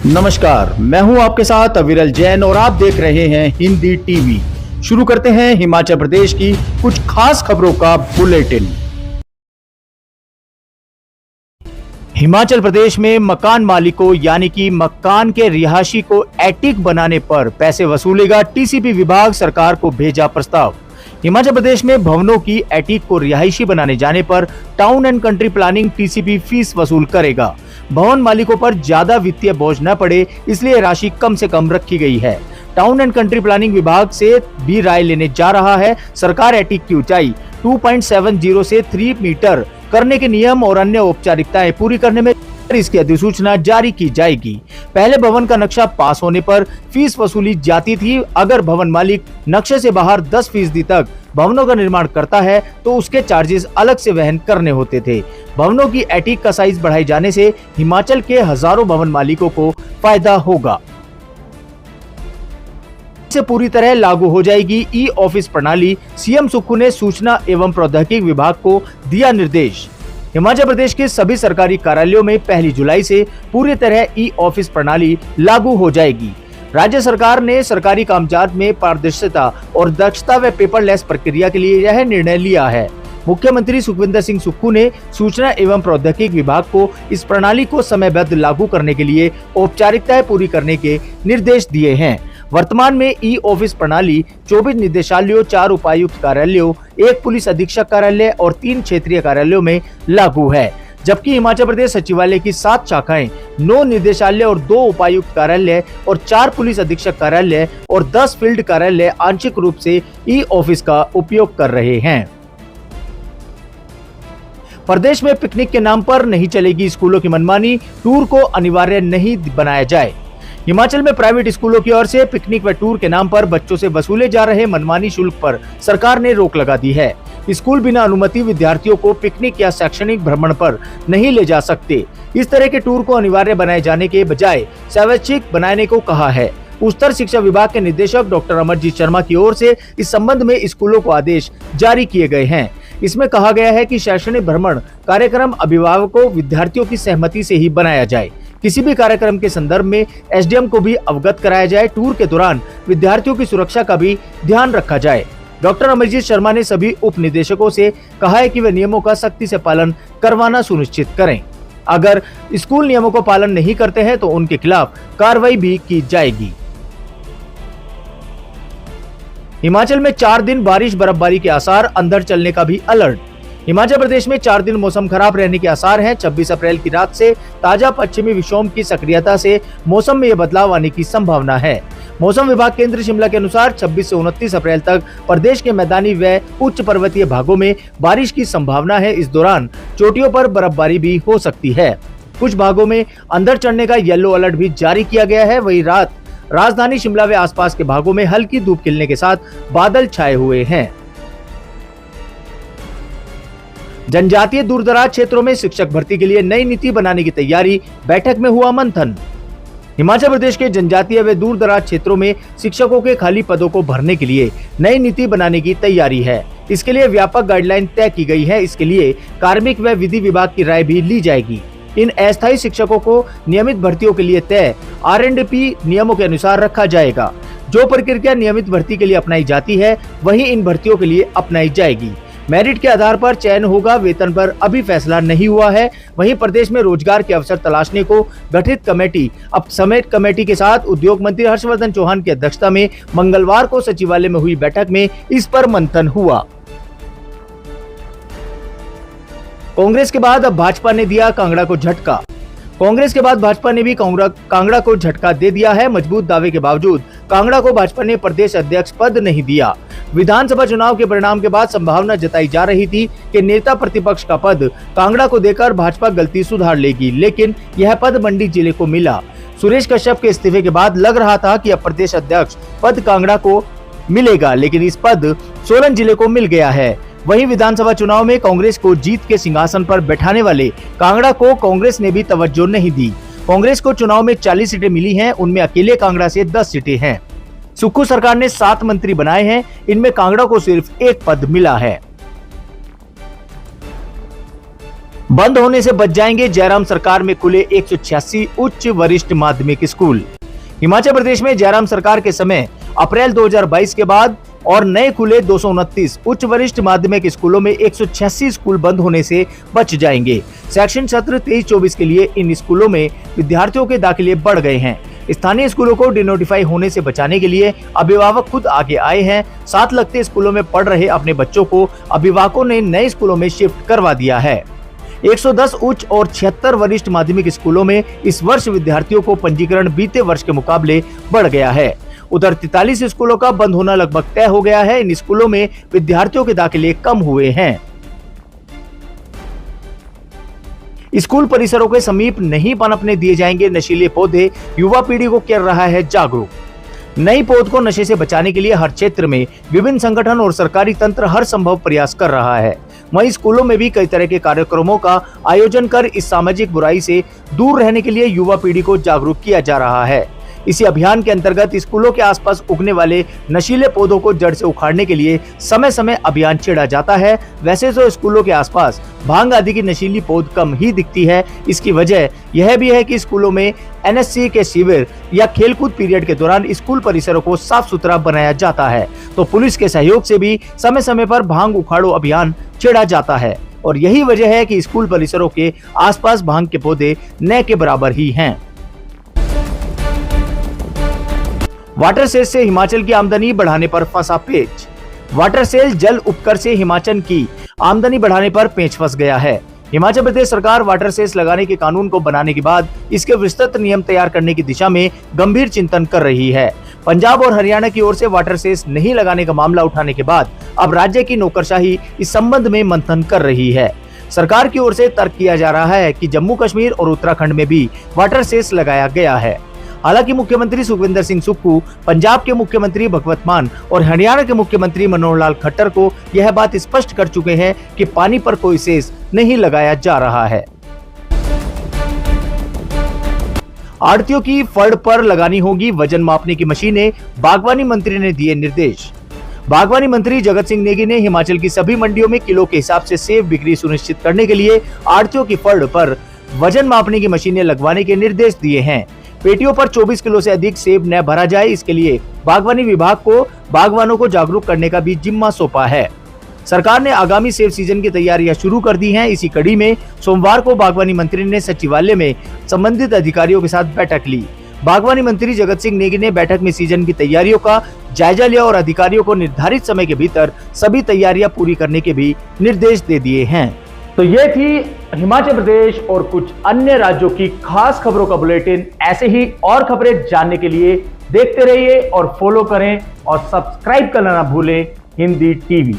नमस्कार, मैं हूं आपके साथ अविरल जैन और आप देख रहे हैं हिंदी टीवी। शुरू करते हैं हिमाचल प्रदेश की कुछ खास खबरों का बुलेटिन। हिमाचल प्रदेश में मकान मालिकों यानी कि मकान के रिहायशी को एटिक बनाने पर पैसे वसूलेगा टीसीपी विभाग, सरकार को भेजा प्रस्ताव। हिमाचल प्रदेश में भवनों की एटिक को रिहायशी बनाने जाने पर town and country planning TCP fees वसूल करेगा। भवन मालिकों पर ज्यादा वित्तीय बोझ न पड़े, इसलिए राशि कम से कम रखी गई है। टाउन एंड कंट्री प्लानिंग विभाग से भी राय लेने जा रहा है। सरकार एटिक की ऊंचाई 2.70 से 3 मीटर करने के नियम और अन्य औपचारिकताएं पूरी करने में इसकी अधिसूचना जारी की जाएगी। पहले भवन का नक्शा पास होने पर फीस वसूली जाती थी। अगर भवन मालिक नक्शे से बाहर 10% तक भवनों का निर्माण करता है तो उसके चार्जेस अलग से वहन करने होते थे। भवनों की एटिक का साइज बढ़ाए जाने से हिमाचल के हजारों भवन मालिकों को फायदा होगा। से पूरी तरह लागू हो जाएगी ई ऑफिस प्रणाली। सीएम सुक्खू ने सूचना एवं प्रौद्योगिकी विभाग को दिया निर्देश। हिमाचल प्रदेश के सभी सरकारी कार्यालयों में 1 जुलाई से पूरी तरह ई ऑफिस प्रणाली लागू हो जाएगी। राज्य सरकार ने सरकारी कामकाज में पारदर्शिता और दक्षता व पेपरलेस प्रक्रिया के लिए यह निर्णय लिया है। मुख्यमंत्री सुखविंदर सिंह सुक्खू ने सूचना एवं प्रौद्योगिकी विभाग को इस प्रणाली को समयबद्ध लागू करने के लिए औपचारिकताएं पूरी करने के निर्देश दिए हैं। वर्तमान में ई ऑफिस प्रणाली 24 निदेशालयों, 4 उपायुक्त कार्यालयों, 1 पुलिस अधीक्षक कार्यालय और 3 क्षेत्रीय कार्यालयों में लागू है, जबकि हिमाचल प्रदेश सचिवालय की 7 शाखाएं, 9 निदेशालय और 2 उपायुक्त कार्यालय और 4 पुलिस अधीक्षक कार्यालय और 10 फील्ड कार्यालय आंशिक रूप से ई ऑफिस का उपयोग कर रहे हैं। प्रदेश में पिकनिक के नाम पर नहीं चलेगी स्कूलों की मनमानी, टूर को अनिवार्य नहीं बनाया जाए। हिमाचल में प्राइवेट स्कूलों की ओर से पिकनिक व टूर के नाम पर बच्चों से वसूले जा रहे मनमानी शुल्क पर सरकार ने रोक लगा दी है। स्कूल बिना अनुमति विद्यार्थियों को पिकनिक या शैक्षणिक भ्रमण पर नहीं ले जा सकते। इस तरह के टूर को अनिवार्य बनाए जाने के बजाय स्वैच्छिक बनाने को कहा है। उच्चतर शिक्षा विभाग के निदेशक डॉक्टर अमरजीत शर्मा की ओर से इस संबंध में स्कूलों को आदेश जारी किए गए हैं। इसमें कहा गया है कि शैक्षणिक भ्रमण कार्यक्रम अभिभावकों विद्यार्थियों की सहमति से ही बनाया जाए। किसी भी कार्यक्रम के संदर्भ में एसडीएम को भी अवगत कराया जाए। टूर के दौरान विद्यार्थियों की सुरक्षा का भी ध्यान रखा जाए। डॉक्टर अमरजीत शर्मा ने सभी उप निदेशकों से कहा है कि वे नियमों का सख्ती से पालन करवाना सुनिश्चित करें। अगर स्कूल नियमों का पालन नहीं करते हैं तो उनके खिलाफ कार्रवाई भी की जाएगी। हिमाचल में 4 दिन बारिश बर्फबारी के आसार, अंधड़ चलने का भी अलर्ट। हिमाचल प्रदेश में 4 दिन मौसम खराब रहने के आसार हैं। 26 अप्रैल की रात से ताजा पश्चिमी विक्षोभ की सक्रियता से मौसम में यह बदलाव आने की संभावना है। मौसम विभाग केंद्र शिमला के अनुसार 26 से 29 अप्रैल तक प्रदेश के मैदानी व उच्च पर्वतीय भागों में बारिश की संभावना है। इस दौरान चोटियों पर बर्फबारी भी हो सकती है। कुछ भागों में अंधड़ चढ़ने का येलो अलर्ट भी जारी किया गया है। वही रात राजधानी शिमला व आसपास के भागों में हल्की धूप खिलने के साथ बादल छाए हुए हैं। जनजातीय दूरदराज क्षेत्रों में शिक्षक भर्ती के लिए नई नीति बनाने की तैयारी, बैठक में हुआ मंथन। हिमाचल प्रदेश के जनजातीय व दूरदराज क्षेत्रों में शिक्षकों के खाली पदों को भरने के लिए नई नीति बनाने की तैयारी है। इसके लिए व्यापक गाइडलाइन तय की गई है। इसके लिए कार्मिक व विधि विभाग की राय भी ली जाएगी। इन अस्थायी शिक्षकों को नियमित भर्तियों के लिए तय R&P नियमों के अनुसार रखा जाएगा। जो प्रक्रिया नियमित भर्ती के लिए अपनाई जाती है वही इन भर्तियों के लिए अपनाई जाएगी। मेरिट के आधार पर चयन होगा। वेतन पर अभी फैसला नहीं हुआ है। वहीं प्रदेश में रोजगार के अवसर तलाशने को गठित कमेटी अब समेत कमेटी के साथ उद्योग मंत्री हर्षवर्धन चौहान की अध्यक्षता में मंगलवार को सचिवालय में हुई बैठक में इस पर मंथन हुआ। कांग्रेस के बाद अब भाजपा ने दिया कांगड़ा को झटका। कांग्रेस के बाद भाजपा ने भी कांगड़ा को झटका दे दिया है। मजबूत दावे के बावजूद कांगड़ा को भाजपा ने प्रदेश अध्यक्ष पद नहीं दिया। विधानसभा चुनाव के परिणाम के बाद संभावना जताई जा रही थी कि नेता प्रतिपक्ष का पद कांगड़ा को देकर भाजपा गलती सुधार लेगी, लेकिन यह पद मंडी जिले को मिला। सुरेश कश्यप के इस्तीफे के बाद लग रहा था कि अब प्रदेश अध्यक्ष पद कांगड़ा को मिलेगा, लेकिन इस पद सोलन जिले को मिल गया है। वहीं विधानसभा चुनाव में कांग्रेस को जीत के सिंहासन पर बैठाने वाले कांगड़ा को कांग्रेस ने भी तवज्जो नहीं दी। कांग्रेस को चुनाव में 40 सीटें मिली हैं, उनमें अकेले कांगड़ा से 10 सीटें हैं। सुक्खू सरकार ने 7 मंत्री बनाए हैं, इनमें कांगड़ा को सिर्फ 1 पद मिला है। बंद होने से बच जाएंगे जयराम सरकार में खुले 186 उच्च वरिष्ठ माध्यमिक स्कूल। हिमाचल प्रदेश में जयराम सरकार के समय अप्रैल 2022 के बाद और नए खुले 229 उच्च वरिष्ठ माध्यमिक स्कूलों में 186 स्कूल बंद होने से बच जाएंगे। शैक्षणिक सत्र 23-24 के लिए इन स्कूलों में विद्यार्थियों के दाखिले बढ़ गए हैं। स्थानीय स्कूलों को डिनोटिफाई होने से बचाने के लिए अभिभावक खुद आगे आए हैं। साथ लगते स्कूलों में पढ़ रहे अपने बच्चों को अभिभावकों ने नए स्कूलों में शिफ्ट करवा दिया है। 110 उच्च और 76 वरिष्ठ माध्यमिक स्कूलों में इस वर्ष विद्यार्थियों को पंजीकरण बीते वर्ष के मुकाबले बढ़ गया है। उधर 43 स्कूलों का बंद होना लगभग तय हो गया है। इन स्कूलों में विद्यार्थियों के दाखिले कम हुए हैं। स्कूल परिसरों के समीप नहीं पनपने दिए जाएंगे नशीले पौधे, युवा पीढ़ी को कर रहा है जागरूक। नई पौध को नशे से बचाने के लिए हर क्षेत्र में विभिन्न संगठन और सरकारी तंत्र हर संभव प्रयास कर रहा है। वहीं स्कूलों में भी कई तरह के कार्यक्रमों का आयोजन कर इस सामाजिक बुराई से दूर रहने के लिए युवा पीढ़ी को जागरूक किया जा रहा है। इसी अभियान के अंतर्गत स्कूलों के आसपास उगने वाले नशीले पौधों को जड़ से उखाड़ने के लिए समय समय अभियान छेड़ा जाता है। वैसे तो स्कूलों के आसपास भांग आदि की नशीली पौध कम ही दिखती है। इसकी वजह यह भी है कि स्कूलों में NSC के शिविर या खेलकूद पीरियड के दौरान स्कूल परिसरों को साफ सुथरा बनाया जाता है, तो पुलिस के सहयोग से भी समय समय पर भांग उखाड़ो अभियान छेड़ा जाता है। और यही वजह है कि स्कूल परिसरों के आसपास भांग के पौधे न के बराबर ही हैं। वाटर सेल से हिमाचल की आमदनी बढ़ाने पर फंसा पेच। वाटर सेल जल उपकर से हिमाचल की आमदनी बढ़ाने पर पेच फंस गया है। हिमाचल प्रदेश सरकार वाटर सेस लगाने के कानून को बनाने के बाद इसके विस्तृत नियम तैयार करने की दिशा में गंभीर चिंतन कर रही है। पंजाब और हरियाणा की ओर से वाटर सेस नहीं लगाने का मामला उठाने के बाद अब राज्य की नौकरशाही इस संबंध में मंथन कर रही है। सरकार की ओर से तर्क किया जा रहा है कि जम्मू कश्मीर और उत्तराखंड में भी वाटर सेस लगाया गया है। हालांकि मुख्यमंत्री सुखविंदर सिंह सुक्खू, पंजाब के मुख्यमंत्री भगवंत मान और हरियाणा के मुख्यमंत्री मनोहर लाल खट्टर को यह बात स्पष्ट कर चुके हैं कि पानी पर कोई सेस नहीं लगाया जा रहा है। आढ़तियों की फड़ पर लगानी होगी वजन मापने की मशीनें, बागवानी मंत्री ने दिए निर्देश। बागवानी मंत्री जगत सिंह नेगी ने हिमाचल की सभी मंडियों में किलो के हिसाब से सेब बिक्री सुनिश्चित करने के लिए आढ़तियों की फड़ पर वजन मापने की मशीनें लगवाने के निर्देश दिए हैं। पेटियों पर 24 किलो से अधिक सेब न भरा जाए, इसके लिए बागवानी विभाग को बागवानों को जागरूक करने का भी जिम्मा सौंपा है। सरकार ने आगामी सेब सीजन की तैयारियां शुरू कर दी हैं। इसी कड़ी में सोमवार को बागवानी मंत्री ने सचिवालय में संबंधित अधिकारियों के साथ बैठक ली। बागवानी मंत्री जगत सिंह नेगी ने बैठक में सीजन की तैयारियों का जायजा लिया और अधिकारियों को निर्धारित समय के भीतर सभी तैयारियां पूरी करने के भी निर्देश दे दिए हैं। तो ये थी हिमाचल प्रदेश और कुछ अन्य राज्यों की खास खबरों का बुलेटिन। ऐसे ही और खबरें जानने के लिए देखते रहिए और फॉलो करें और सब्सक्राइब करना ना भूलें हिंदी टीवी।